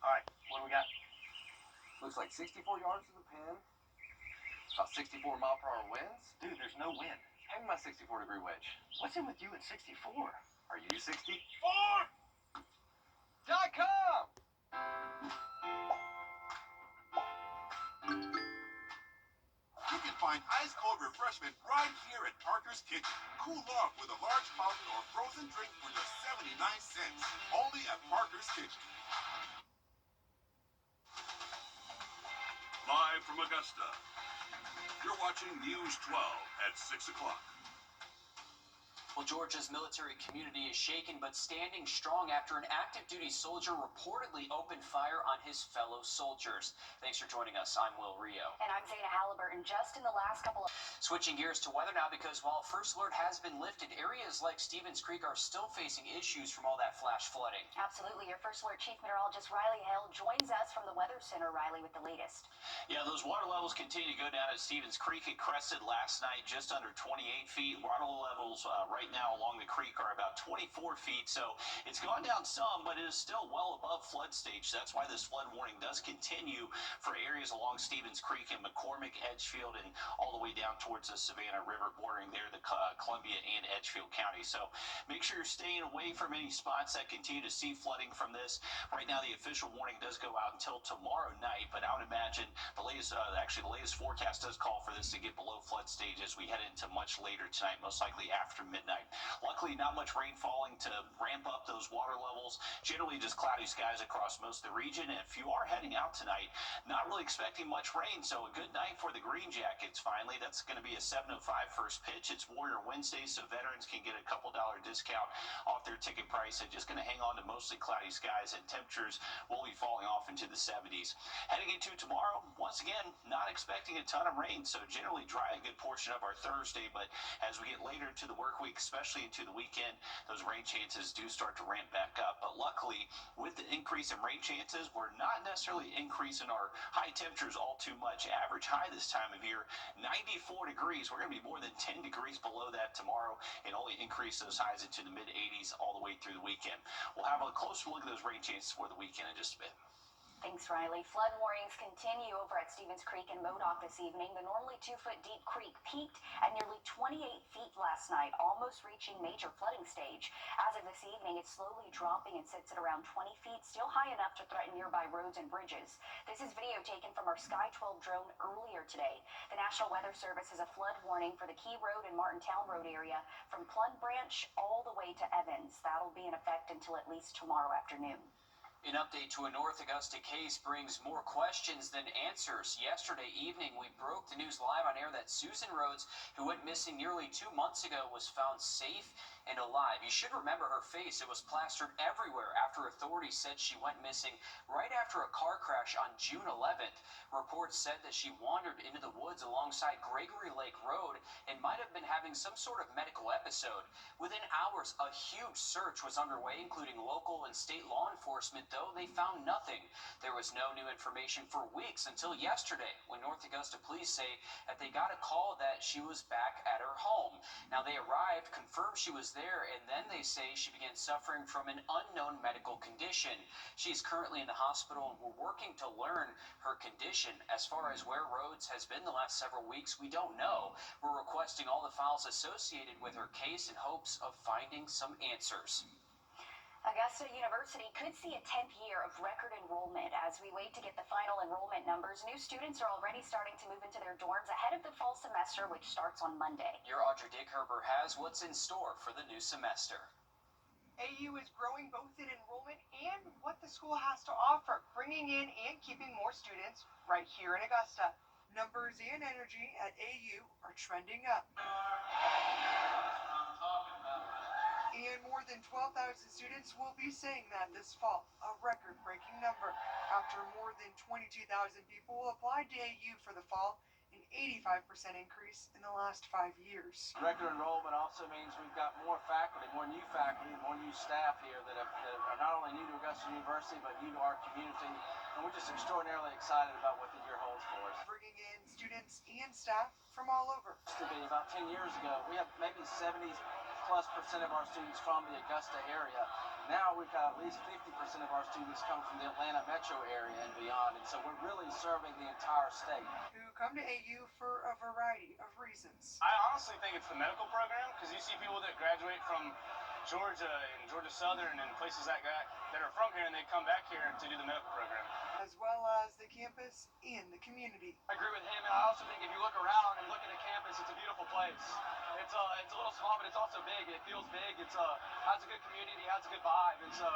All right, what do we got? Looks like 64 yards to the pin. About 64 mile per hour winds. Dude, there's no wind. Hang my 64-degree wedge. What's in with you at 64? Are you 64? .com! You can find ice-cold refreshment right here at Parker's Kitchen. Cool off with a large fountain or frozen drink for just 79 cents. Only at Parker's Kitchen. Live from Augusta, you're watching News 12 at 6 o'clock. Well, Georgia's military community is shaken but standing strong after an active duty soldier reportedly opened fire on his fellow soldiers. Thanks for joining us. I'm Wrdw. And I'm Zana Halliburton. Just in the last couple of... Switching gears to weather now, because while first alert has been lifted, areas like Stevens Creek are still facing issues from all that flash flooding. Absolutely. Your first alert chief meteorologist Riley Hale joins us from the Weather Center. Riley, with the latest. Yeah, those water levels continue to go down at Stevens Creek. It crested last night just under 28 feet. Water levels right now along the creek are about 24 feet, so it's gone down some, but it is still well above flood stage. That's why this flood warning does continue for areas along Stevens Creek and McCormick, Edgefield, and all the way down towards the Savannah River, bordering there the Columbia and Edgefield County. So make sure you're staying away from any spots that continue to see flooding from this. Right now, the official warning does go out until tomorrow night, but I would imagine the latest, the latest forecast does call for this to get below flood stage as we head into much later tonight, most likely after midnight. Luckily, not much rain falling to ramp up those water levels. Generally, just cloudy skies across most of the region. And if you are heading out tonight, not really expecting much rain, so a good night for the Green Jackets. Finally, that's going to be a 7:05 first pitch. It's Warrior Wednesday, so veterans can get a couple dollar discount off their ticket price. And just going to hang on to mostly cloudy skies, and temperatures will be falling off into the 70s. Heading into tomorrow, once again, not expecting a ton of rain, so generally dry a good portion of our Thursday. But as we get later into the work week, especially into the weekend, those rain chances do start to ramp back up. But luckily, with the increase in rain chances, we're not necessarily increasing our high temperatures all too much. Average high this time of year, 94 degrees. We're going to be more than 10 degrees below that tomorrow and only increase those highs into the mid-80s all the way through the weekend. We'll have a closer look at those rain chances for the weekend in just a bit. Thanks, Riley. Flood warnings continue over at Stevens Creek and Modoc this evening. The normally 2-foot deep creek peaked at nearly 28 feet last night, almost reaching major flooding stage. As of this evening, it's slowly dropping and sits at around 20 feet, still high enough to threaten nearby roads and bridges. This is video taken from our Sky 12 drone earlier today. The National Weather Service has a flood warning for the Key Road and Martintown Road area from Plum Branch all the way to Evans. That'll be in effect until at least tomorrow afternoon. An update to a North Augusta case brings more questions than answers. Yesterday evening, we broke the news live on air that Susan Rhodes, who went missing nearly 2 months ago, was found safe and alive. You should remember her face. It was plastered everywhere after authorities said she went missing right after a car crash on June 11th. Reports said that she wandered into the woods alongside Gregory Lake Road and might have been having some sort of medical episode. Within hours, a huge search was underway, including local and state law enforcement, though they found nothing. There was no new information for weeks until yesterday, when North Augusta police say that they got a call that she was back at her home. Now, they arrived, confirmed she was there, and then they say she began suffering from an unknown medical condition. She's currently in the hospital, and we're working to learn her condition. As far as where Rhodes has been the last several weeks, we don't know. We're requesting all the files associated with her case in hopes of finding some answers. Augusta University could see a 10th year of record enrollment. As we wait to get the final enrollment numbers, new students are already starting to move into their dorms ahead of the fall semester, which starts on Monday. Your Audrey Dickherber has what's in store for the new semester. AU is growing both in enrollment and what the school has to offer, bringing in and keeping more students right here in Augusta. Numbers and energy at AU are trending up. And more than 12,000 students will be saying that this fall, a record-breaking number. After more than 22,000 people applied to AU for the fall, an 85% increase in the last 5 years. Record enrollment also means we've got more faculty, more new staff here that are not only new to Augusta University, but new to our community. And we're just extraordinarily excited about what the year holds for us. Bringing in students and staff from all over. About 10 years ago, we have maybe 70+% of our students from the Augusta area. Now we've got at least 50% of our students come from the Atlanta metro area and beyond, and so we're really serving the entire state. Who come to AU for a variety of reasons. I honestly think it's the medical program, because you see people that graduate from Georgia and Georgia Southern and places like that are from here, and they come back here to do the medical program. As well as the campus and the community. I agree with him, and I also think if you look around and look at the campus, it's a beautiful place. It's a little small, but it's also big. It feels big. It's has a good community, has a good vibe, and so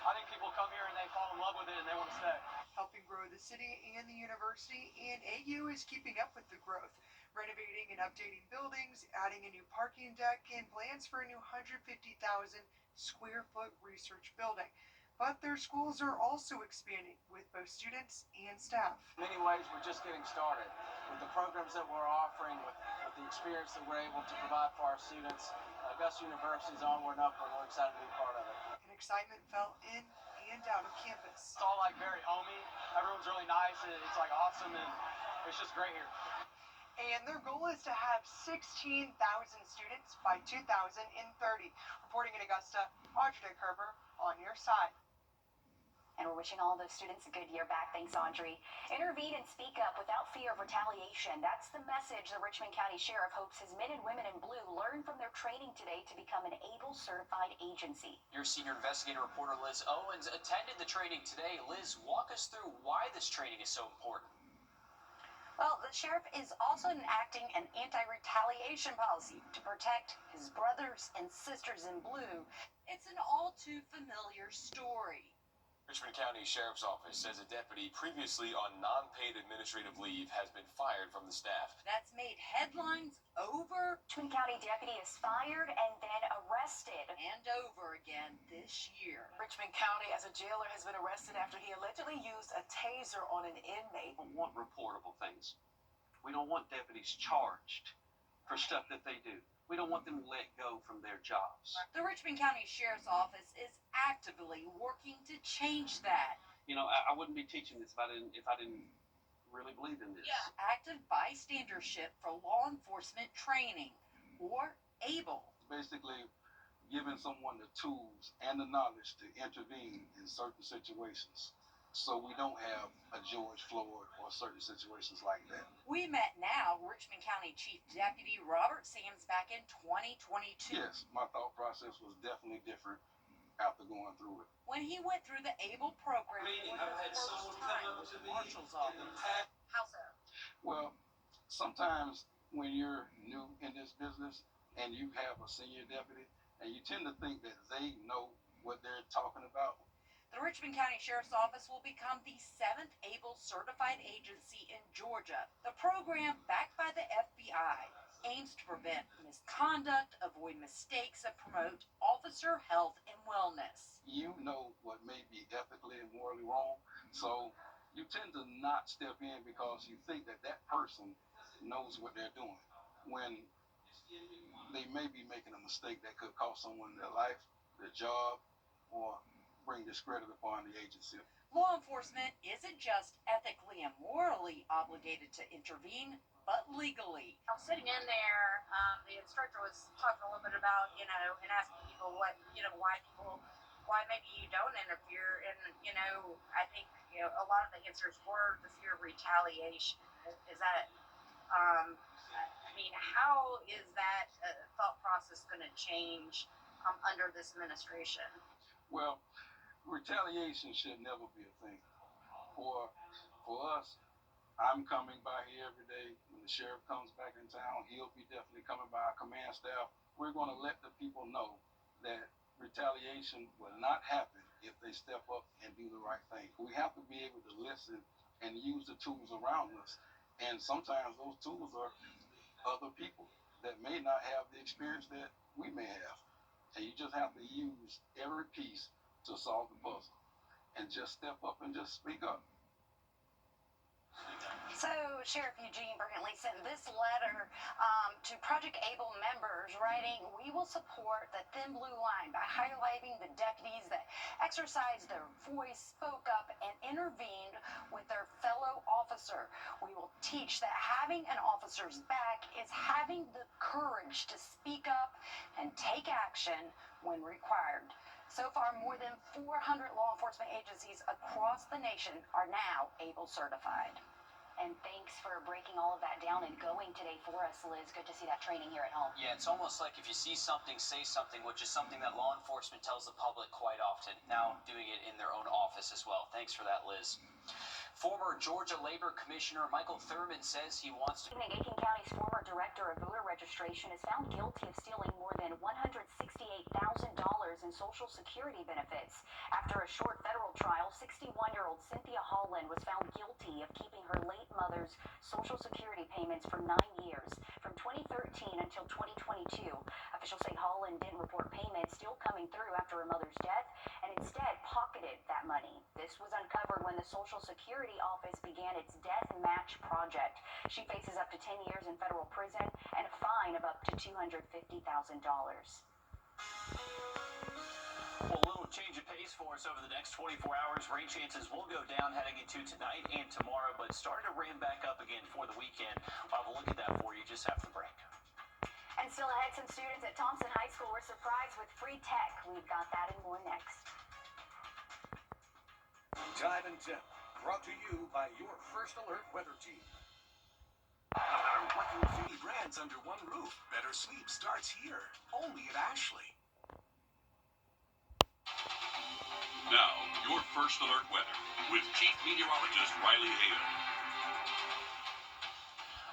I think people come here and they fall in love with it and they want to stay. Helping grow the city and the university, and AU is keeping up with the growth, renovating and updating buildings, adding a new parking deck, and plans for a new 150,000 square foot research building. But their schools are also expanding with both students and staff. In many ways, we're just getting started with the programs that we're offering, with the experience that we're able to provide for our students. Augusta University is onward and upward, and we're excited to be part of it. And excitement felt in and out of campus. It's all like very homey. Everyone's really nice, and it's like awesome, and it's just great here. And their goal is to have 16,000 students by 2030. Reporting in Augusta, Wrdw on your side. And we're wishing all those students a good year back. Thanks, Audrey. Intervene and speak up without fear of retaliation. That's the message the Richmond County Sheriff hopes his men and women in blue learn from their training today to become an ABLE certified agency. Your senior investigative reporter Liz Owens attended the training today. Liz, walk us through why this training is so important. Well, the sheriff is also enacting an anti-retaliation policy to protect his brothers and sisters in blue. It's an all too familiar story. Richmond County Sheriff's Office says a deputy previously on non-paid administrative leave has been fired from the staff. That's made headlines over Richmond County deputy is fired and then arrested. and over again this year. Richmond County, as a jailer, has been arrested after he allegedly used a taser on an inmate. We don't want reportable things. We don't want deputies charged for stuff that they do. We don't want them let go from their jobs. The Richmond County Sheriff's Office is actively working to change that. You know, I wouldn't be teaching this if I didn't really believe in this. Active bystandership for law enforcement training, or ABLE. Basically giving someone the tools and the knowledge to intervene in certain situations, so we don't have a George Floyd or certain situations like that. We met now Richmond County Chief Deputy Robert Sams back in 2022. Yes, my thought process was definitely different after going through it. When he went through the ABLE program for I've the had first someone time come up with to the me marshal's in the office. past. How so? Well, sometimes when you're new in this business and you have a senior deputy, and you tend to think that they know what they're talking about. The Richmond County Sheriff's Office will become the 7th ABLE certified agency in Georgia. The program, backed by the FBI, aims to prevent misconduct, avoid mistakes, and promote officer health and wellness. You know what may be ethically and morally wrong, so you tend to not step in because you think that that person knows what they're doing, when they may be making a mistake that could cost someone their life, their job, or bring discredit upon the agency. Law enforcement isn't just ethically and morally obligated to intervene, but legally. I was sitting in there, the instructor was talking a little bit about, and asking people why maybe you don't interfere. And, I think, a lot of the answers were the fear of retaliation. Is that, how is that thought process going to change under this administration? Well, retaliation should never be a thing. For us, I'm coming by here every day. When the sheriff comes back in town, he'll be definitely coming by our command staff. We're going to let the people know that retaliation will not happen if they step up and do the right thing. We have to be able to listen and use the tools around us. And sometimes those tools are other people that may not have the experience that we may have. And you just have to use every piece to solve the puzzle. And just step up and just speak up. So, Sheriff Eugene Brantley sent this letter to Project ABLE members, writing, "We will support the Thin Blue Line by highlighting the deputies that exercised their voice, spoke up, and intervened with their fellow officer. We will teach that having an officer's back is having the courage to speak up and take action when required." So far, more than 400 law enforcement agencies across the nation are now ABLE certified. And thanks for breaking all of that down and going today for us, Liz. Good to see that training here at home. Yeah, it's almost like if you see something, say something, which is something that law enforcement tells the public quite often. Now doing it in their own office as well. Thanks for that, Liz. Former Georgia Labor Commissioner Michael Thurman says he wants to... Aiken County's former director of voter registration is found guilty of stealing more than $168,000 in Social Security benefits. After a short federal trial, 61-year-old Cynthia Holland was found guilty of keeping her late mother's Social Security payments for 9 years, from 2013 until 2022. Officials say Holland didn't report payments still coming through after her mother's death and instead pocketed that money. This was uncovered when the Social Security office began its death match project. She faces up to 10 years in federal prison and a fine of up to $250,000. Well, a little change of pace for us over the next 24 hours. Rain chances will go down heading into tonight and tomorrow, but starting to ramp back up again for the weekend. We'll have a look at that for you just after the break. And still ahead, some students at Thompson High School were surprised with free tech. We've got that and more next. Time and Temp, brought to you by your First Alert weather team. Working with 50 brands under one roof. Better sleep starts here, only at Ashley. Now, your First Alert weather with Chief Meteorologist Riley Hale.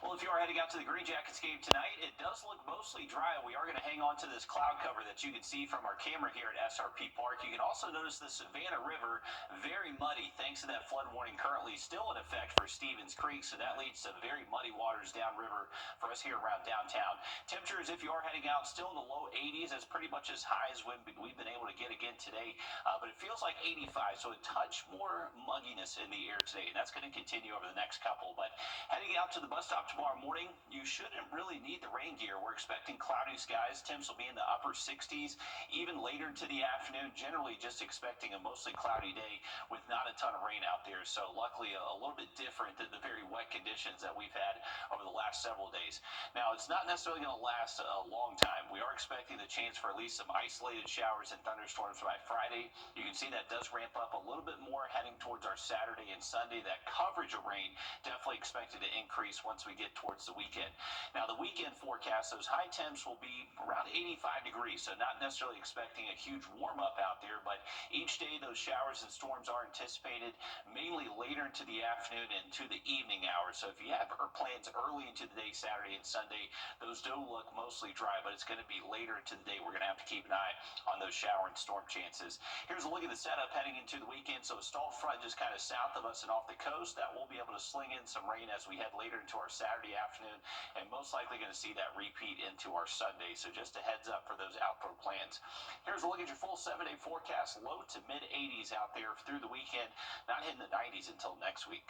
Well, if you are heading out to the Green Jackets game tonight, it does look mostly dry. We are going to hang on to this cloud cover that you can see from our camera here at SRP Park. You can also notice the Savannah River very muddy thanks to that flood warning currently still in effect for Stevens Creek. So that leads to very muddy waters downriver for us here around downtown. Temperatures, if you are heading out, still in the low 80s. That's pretty much as high as we've been able to get again today. But it feels like 85, so a touch more mugginess in the air today. And that's going to continue over the next couple. But heading out to the bus stop tomorrow morning, you shouldn't really need the rain gear. We're expecting cloudy skies. Temps will be in the upper 60s. Even later into the afternoon, generally just expecting a mostly cloudy day with not a ton of rain out there. So luckily a little bit different than the very wet conditions that we've had over the last several days. Now, it's not necessarily going to last a long time. We are expecting the chance for at least some isolated showers and thunderstorms by Friday. You can see that does ramp up a little bit more heading towards our Saturday and Sunday. That coverage of rain definitely expected to increase once we get towards the weekend. Now, the weekend forecast, those high temps will be around 85 degrees, so not necessarily expecting a huge warm-up out there, but each day those showers and storms are anticipated mainly later into the afternoon and to the evening hours. So if you have plans early into the day, Saturday and Sunday, those do look mostly dry, but it's going to be later into the day. We're going to have to keep an eye on those shower and storm chances. Here's a look at the setup heading into the weekend. So a stalled front just kind of south of us and off the coast. That will be able to sling in some rain as we head later into our Saturday afternoon, and most likely going to see that repeat into our Sunday. So just a heads up for those outdoor plans. Here's a look at your full 7-day forecast. Low to mid 80s out there through the weekend, not hitting the 90s until next week.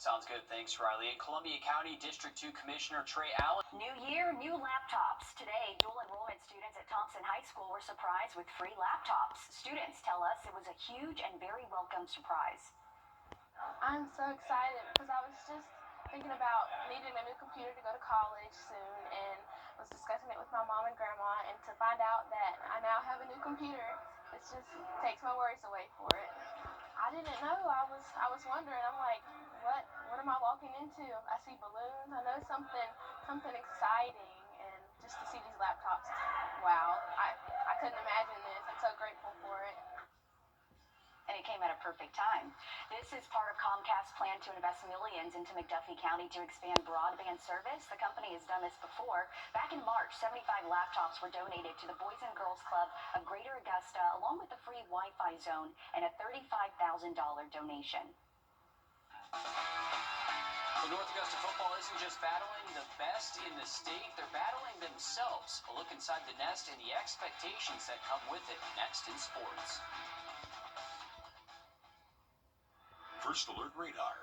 Sounds good. Thanks, Riley. And Columbia County District 2 Commissioner Trey Allen. New year, new laptops. Today, dual enrollment students at Thompson High School were surprised with free laptops. Students tell us it was a huge and very welcome surprise. I'm so excited because I was just thinking about needing a new computer to go to college soon, and was discussing it with my mom and grandma, and to find out that I now have a new computer, it just takes my worries away for it. I didn't know. I was wondering. I'm like, what am I walking into? I see balloons. I know something exciting, and just to see these laptops, wow! I couldn't imagine this. I'm so grateful for it. And it came at a perfect time. This is part of Comcast's plan to invest millions into McDuffie County to expand broadband service. The company has done this before. Back in March, 75 laptops were donated to the Boys and Girls Club of Greater Augusta, along with a free Wi-Fi zone and a $35,000 donation. Well, North Augusta football isn't just battling the best in the state, they're battling themselves. A look inside the nest and the expectations that come with it next in sports. First Alert Radar,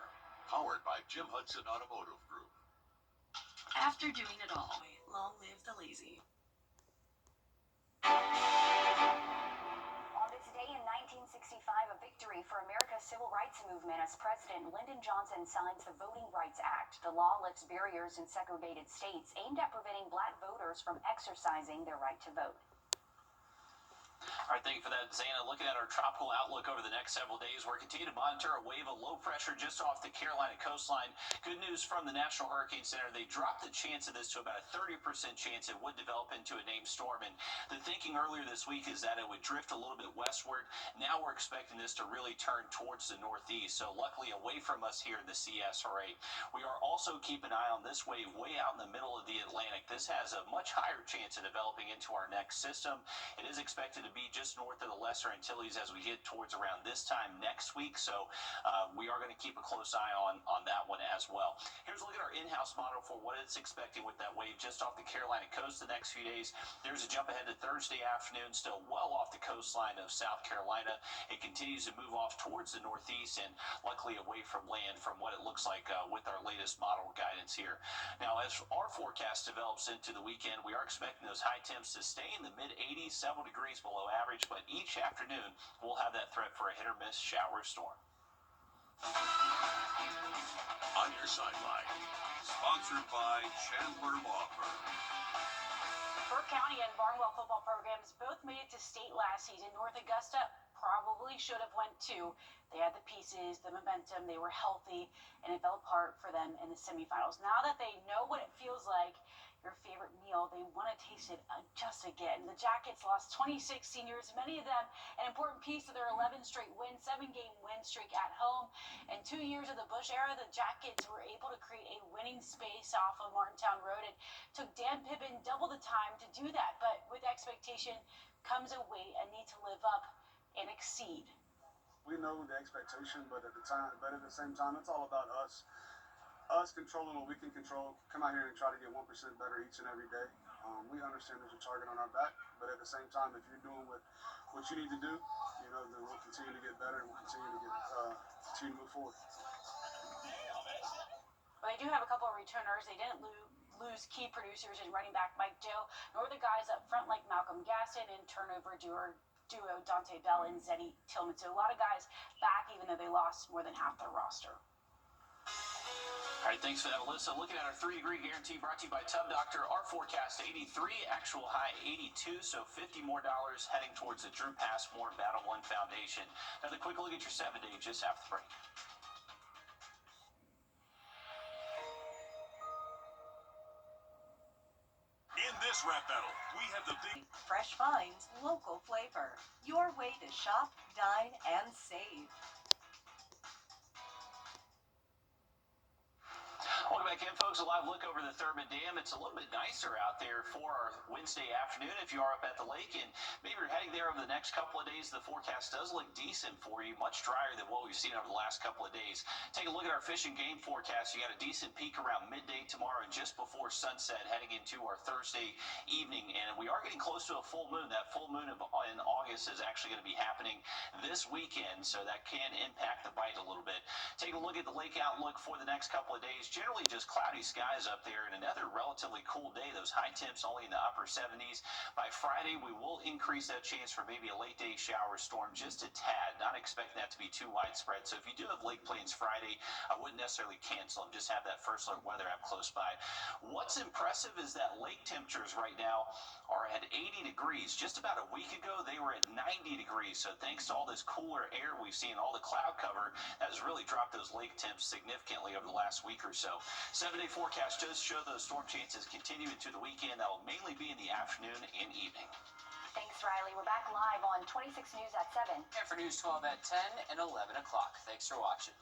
powered by Jim Hudson Automotive Group. After doing it all, long live the lazy. On this day in 1965, a victory for America's civil rights movement as President Lyndon Johnson signs the Voting Rights Act. The law lifts barriers in segregated states aimed at preventing black voters from exercising their right to vote. All right, thank you for that, Zana. Looking at our tropical outlook over the next several days, we're continuing to monitor a wave of low pressure just off the Carolina coastline. Good news from the National Hurricane Center. They dropped the chance of this to about a 30% chance it would develop into a named storm. And the thinking earlier this week is that it would drift a little bit westward. Now we're expecting this to really turn towards the northeast. So luckily away from us here in the CSRA. We are also keeping an eye on this wave way out in the middle of the Atlantic. This has a much higher chance of developing into our next system. It is expected to be just north of the Lesser Antilles as we get towards around this time next week. So we are going to keep a close eye on that one as well. Here's a look at our in-house model for what it's expecting with that wave just off the Carolina coast the next few days. There's a jump ahead to Thursday afternoon, still well off the coastline of South Carolina. It continues to move off towards the northeast and luckily away from land from what it looks like with our latest model guidance here. Now, as our forecast develops into the weekend, we are expecting those high temps to stay in the mid-80s, several degrees below average, but each afternoon we'll have that threat for a hit or miss shower storm. On Your Sideline, sponsored by Chandler Law Firm. Burke County and Barnwell football programs both made it to state last season. North Augusta probably should have went too. They had the pieces, the momentum, they were healthy, and it fell apart for them in the semifinals. Now that they know what it feels like, your favorite meal, they want to taste it just again. The Jackets lost 26 seniors, many of them an important piece of their 11 straight win, 7-game win streak at home. In 2 years of the Bush era, the Jackets were able to create a winning space off of Martintown Road. It took Dan Pippen double the time to do that, but with expectation comes a weight, a need to live up and exceed. We know the expectation, but at the same time, it's all about us controlling what we can control, come out here and try to get 1% better each and every day. We understand there's a target on our back, but at the same time, if you're doing what you need to do, then we'll continue to get better and we'll continue to move forward. Well, they do have a couple of returners. They didn't lose key producers in running back Mike Joe, nor the guys up front like Malcolm Gaston and turnover duo Dante Bell and Zeddy Tillman. So a lot of guys back, even though they lost more than half their roster. All right, thanks for that, Alyssa. Looking at our 3-degree guarantee brought to you by Tub Doctor. Our forecast 83, actual high 82, so $50 more heading towards the Drew Passmore Battle One Foundation. Another quick look at your 7-day just after the break. In this rap battle, we have the big Fresh finds, local flavor. Your way to shop, dine, and save. Welcome back in, folks. A live look over the Thurman Dam. It's a little bit nicer out there for our Wednesday afternoon if you are up at the lake, and maybe you're heading there over the next couple of days. The forecast does look decent for you, much drier than what we've seen over the last couple of days. Take a look at our fish and game forecast. You got a decent peak around midday tomorrow and just before sunset heading into our Thursday evening, and we are getting close to a full moon. That full moon in August is actually going to be happening this weekend, so that can impact the bite a little bit. Take a look at the lake outlook for the next couple of days. Generally just cloudy skies up there and another relatively cool day. Those high temps only in the upper 70s. By Friday, we will increase that chance for maybe a late day shower storm just a tad. Not expecting that to be too widespread. So if you do have lake plans Friday, I wouldn't necessarily cancel them. Just have that first alert weather app close by. What's impressive is that lake temperatures right now are at 80 degrees. Just about a week ago, they were at 90 degrees. So thanks to all this cooler air we've seen, all the cloud cover, that has really dropped those lake temps significantly over the last week or so. 7-day forecast does show those storm chances continue into the weekend. That will mainly be in the afternoon and evening. Thanks, Riley. We're back live on 26 News at 7. And for News 12 at 10 and 11 o'clock. Thanks for watching.